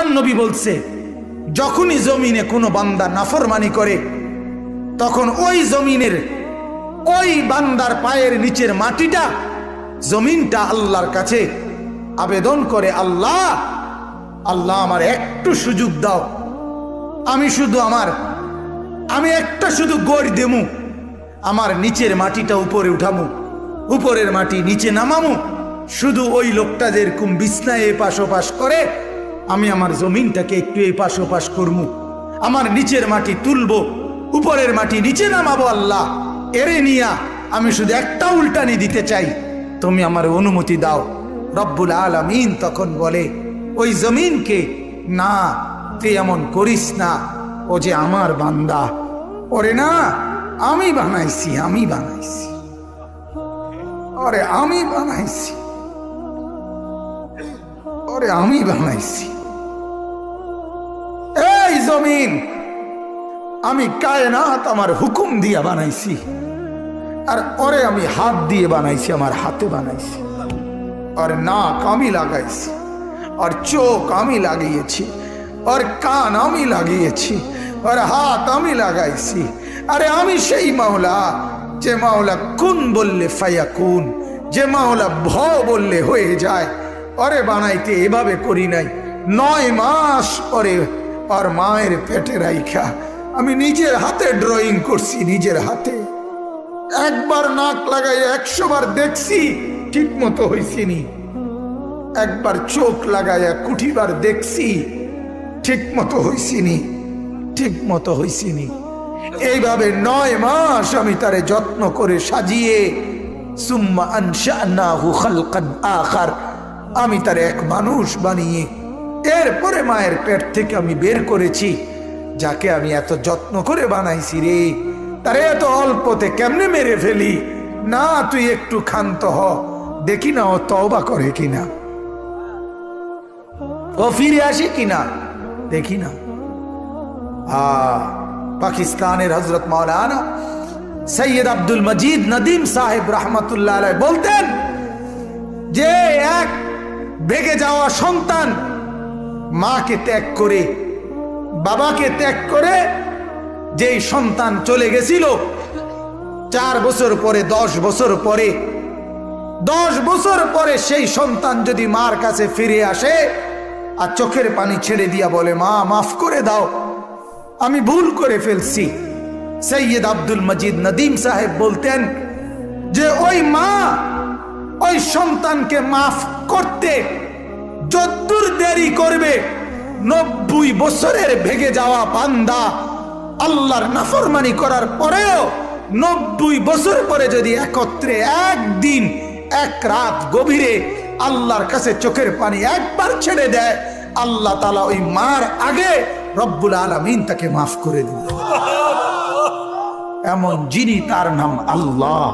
আমার নবী বলছে, যখনই জমিনে কোনো বান্দা নাফরমানি করে তখন ওই জমিনের ওই বান্দার পায়ের নিচের মাটিটা, জমিনটা আল্লাহর কাছে আবেদন করে, আল্লাহ আল্লাহ আমার একটু সুযোগ দাও, আমি একটা শুধু গড় দেমু, আমার নিচের মাটিটা উপরে উঠামু, উপরের মাটি নিচে নামামু, শুধু ওই লোকটা যেরকম বিছনায় এপাশ ওপাশ করে আমি আমার জমিনটাকে একটু এপাশ ওপাশ করমু, আমার নিচের মাটি তুলবো, উপরের মাটি নিচে নামাবো, আল্লাহ এরে নিয়া আমি শুধু একটা উল্টানি দিতে চাই, তুমি আমার অনুমতি দাও। রব্বুল আলামিন তখন বলে ওই জমিনকে, না তুই এমন করিস না, ও যে আমার বান্দা, ওরে না আমি বানাইছি, ওরে আমি বানাইছি। এই জমিন আমি কায়নাত আমার হুকুম দিয়ে বানাইছি, আর ওরে আমি হাত দিয়ে বানাইছি, আমার হাতে বানাইছি, আর নাক আমি লাগাইছি, আর চোখ আমি লাগিয়েছি, আর কান আমি লাগিয়েছি, আর হাত আমি লাগাইছি। আরে আমি সেই মাওলা, যে মাওলা কুন বললে ফায়াকুন, যে মাওলা ভ বললে হয়ে যায়। ওরে বানাইতে এভাবে করি নাই, 9 মাস পরে আর মায়ের পেটে রাইখা আমি নিজের হাতে ড্রয়িং করছি, নিজের হাতে। একবার নাক লাগাই 100 বার দেখছি, ঠিক মতো হয়েছিনি। একবার চোখ লাগাইয়া 20 বার দেখছি, ঠিক মতো হয়েছিনি। এইভাবে 9 মাস আমি তারে যত্ন করে সাজিয়ে, সুম্মা আনশানাহু খালকান আখার, আমি তারে এক মানুষ বানিয়ে এরপরে মায়ের পেট থেকে আমি বের করেছি। যাকে আমি এত যত্ন করে বানাইছি রে, তারে এত অল্পতে কেমনে মেরে ফেলি? না তুই একটু ক্ষান্ত হ, দেখি না ও তওবা করে কিনা, ও ফিরে আসে কিনা, দেখি না। পাকিস্তানের হযরত মাওলানা সৈয়দ আব্দুল মজিদ নদীম সাহেব রহমতুল্লাহ আলাইহি বলতেন যে এক ভেগে যাওয়া সন্তান মাকে ত্যাগ করে, বাবাকে ত্যাগ করে যেই সন্তান চলে গেছিল, 4 বছর পরে 10 বছর পরে 10 বছর পরে সেই সন্তান যদি মার কাছে ফিরে আসে আর চোখের পানি ছেড়ে দিয়া বলে, মা মাফ করে দাও, আমি ভুল করে ফেলছি, সৈয়দ আব্দুল মজিদ নদীম সাহেব বলতেন যে ওই মা ওই সন্তানকে মাফ করতে যতদূর দেরি করবে, 90 বছরের ভেগে যাওয়া বান্দা আল্লাহর নাফরমানি করার পরেও 90 বছর পরে যদি একত্রে একদিন এক রাত গভীরে আল্লাহর কাছে চোখের পানি একবার ছেড়ে দেয়, আল্লাহ তাআলা ওই মার আগে রব্বুল আলামিন তাকে মাফ করে দিল। এমন যিনি, তার নাম আল্লাহ।